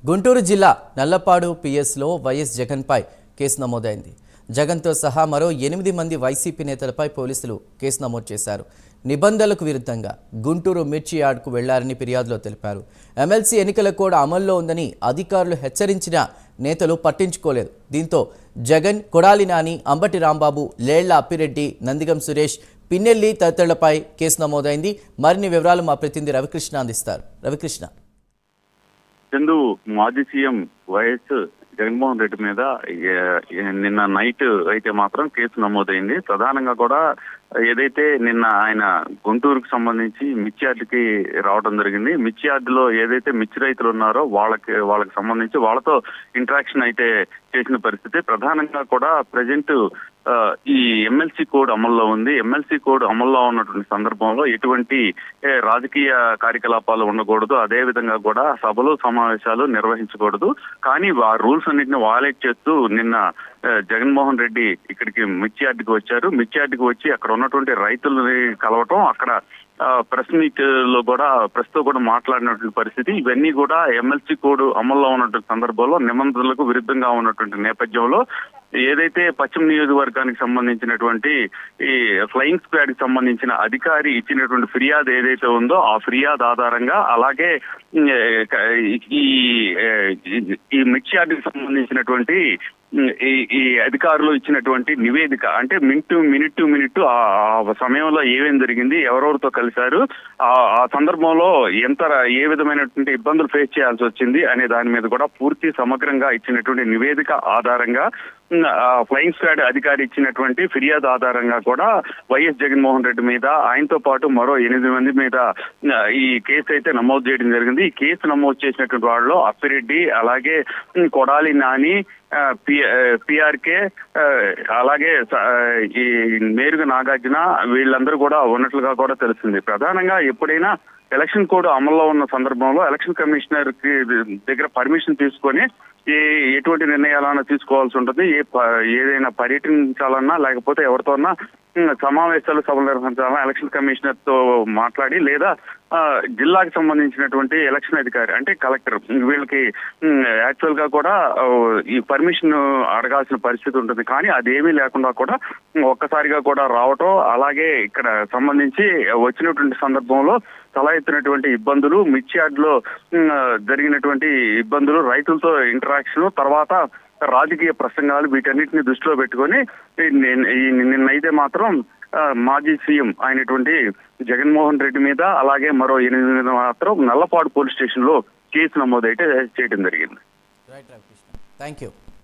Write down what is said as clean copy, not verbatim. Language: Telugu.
గుంటూరు జిల్లా నల్లపాడు పిఎస్లో వైఎస్ జగన్పై కేసు నమోదైంది. జగన్తో సహా మరో 8 మంది వైసీపీ నేతలపై పోలీసులు కేసు నమోదు చేశారు. నిబంధనలకు విరుద్ధంగా గుంటూరు మిర్చి యార్డ్కు వెళ్లారని ఫిర్యాదులో తెలిపారు. ఎమ్మెల్సీ ఎన్నికల కోడ్ అమల్లో ఉందని అధికారులు హెచ్చరించినా నేతలు పట్టించుకోలేదు. దీంతో జగన్, కొడాలి నాని, అంబటి రాంబాబు, లేళ్ల అప్పిరెడ్డి, నందిగం సురేష్, పిన్నెల్లి తదితరులపై కేసు నమోదైంది. మరిన్ని వివరాలు మా ప్రతినిధి రవికృష్ణ అందిస్తారు. రవికృష్ణ, చందు, మాజీ సీఎం వైఎస్ జగన్మోహన్ రెడ్డి మీద నిన్న నైట్ అయితే మాత్రం కేసు నమోదైంది. ప్రధానంగా కూడా ఏదైతే నిన్న ఆయన గుంటూరుకు సంబంధించి మిర్చి యార్డుకి రావడం జరిగింది. మిర్చి యార్డులో ఏదైతే మిర్చి రైతులు ఉన్నారో వాళ్ళకి సంబంధించి వాళ్ళతో ఇంటరాక్షన్ అయితే చేసిన పరిస్థితి. ప్రధానంగా కూడా ప్రజెంట్ ఈ ఎమ్మెల్సీ కోడ్ అమల్లో ఉంది. ఎమ్మెల్సీ కోడ్ అమల్లో ఉన్నటువంటి సందర్భంలో ఎటువంటి రాజకీయ కార్యకలాపాలు ఉండకూడదు, అదే విధంగా కూడా సభలు సమావేశాలు నిర్వహించకూడదు. కానీ ఆ రూల్స్ అన్నింటిని వాలేట్ చేస్తూ నిన్న జగన్మోహన్ రెడ్డి ఇక్కడికి మిర్చి యార్డుకి వచ్చారు. మిర్చి యార్డుకి వచ్చి అక్కడ ఉన్నటువంటి రైతులని కలవటం, అక్కడ ప్రెస్ మీట్ లో కూడా ప్రెస్ తో కూడా మాట్లాడినటువంటి పరిస్థితి, ఇవన్నీ కూడా ఎమ్మెల్సీ కోడ్ అమల్లో ఉన్నటువంటి సందర్భంలో నిబంధనలకు విరుద్ధంగా ఉన్నటువంటి నేపథ్యంలో ఏదైతే పశ్చిమ నియోజకవర్గానికి సంబంధించినటువంటి ఈ ఫ్లయింగ్ స్క్వాడ్ కి సంబంధించిన అధికారి ఇచ్చినటువంటి ఫిర్యాదు ఏదైతే ఉందో ఆ ఫిర్యాదు ఆధారంగా, అలాగే ఈ మిర్చి యార్డుకి సంబంధించినటువంటి ఈ అధికారులు ఇచ్చినటువంటి నివేదిక, అంటే మినిట్ టు మినిట్ ఆ సమయంలో ఏమేం జరిగింది, ఎవరెవరితో కలిశారు, ఆ సందర్భంలో ఏ విధమైనటువంటి ఇబ్బందులు ఫేస్ చేయాల్సి వచ్చింది అనే దాని మీద కూడా పూర్తి సమగ్రంగా ఇచ్చినటువంటి నివేదిక ఆధారంగా, ఫ్లయింగ్ స్క్వాడ్ అధికారి ఇచ్చినటువంటి ఫిర్యాదు ఆధారంగా కూడా వైఎస్ జగన్మోహన్ రెడ్డి మీద, ఆయనతో పాటు మరో 8 మంది మీద ఈ కేసు అయితే నమోదు చేయడం జరిగింది. ఈ కేసు నమోదు చేసినటువంటి వాళ్ళలో అప్పిరెడ్డి, అలాగే కొడాలి నాని, పిఆర్కే, అలాగే ఈ మేరుగు నాగార్జున, వీళ్ళందరూ కూడా ఉన్నట్లుగా కూడా తెలిసింది. ప్రధానంగా ఎప్పుడైనా ఎలక్షన్ కోడ్ అమల్లో ఉన్న సందర్భంలో ఎలక్షన్ కమిషనర్ కి దగ్గర పర్మిషన్ తీసుకొని ఎటువంటి నిర్ణయాలన్నా తీసుకోవాల్సి ఉంటుంది. ఏదైనా పర్యటించాలన్నా లేకపోతే ఎవరితోన్నా సమావేశాలు, సభలు నిర్వహించాలన్నా ఎలక్షన్ కమిషనర్ తో మాట్లాడి, లేదా జిల్లాకి సంబంధించినటువంటి ఎలక్షన్ అధికారి అంటే కలెక్టర్, వీళ్ళకి యాక్చువల్ గా కూడా ఈ పర్మిషన్ అడగాల్సిన పరిస్థితి ఉంటుంది. కానీ అదేమీ లేకుండా కూడా ఒక్కసారిగా కూడా రావటం, అలాగే ఇక్కడ సంబంధించి వచ్చినటువంటి సందర్భంలో తల ఎత్తినటువంటి ఇబ్బందులు, మిర్చి యార్డులో జరిగినటువంటి ఇబ్బందులు, రైతులతో ఇంటరాక్షన్, తర్వాత రాజకీయ ప్రసంగాలు, వీటన్నిటిని దృష్టిలో పెట్టుకొని నిన్నైతే మాత్రం మాజీ సీఎం అయినటువంటి జగన్మోహన్ రెడ్డి మీద, అలాగే మరో 8 మీద మాత్రం నల్లపాడు పోలీస్ స్టేషన్ లో కేసు నమోదైతే చేయడం జరిగింది. Thank you.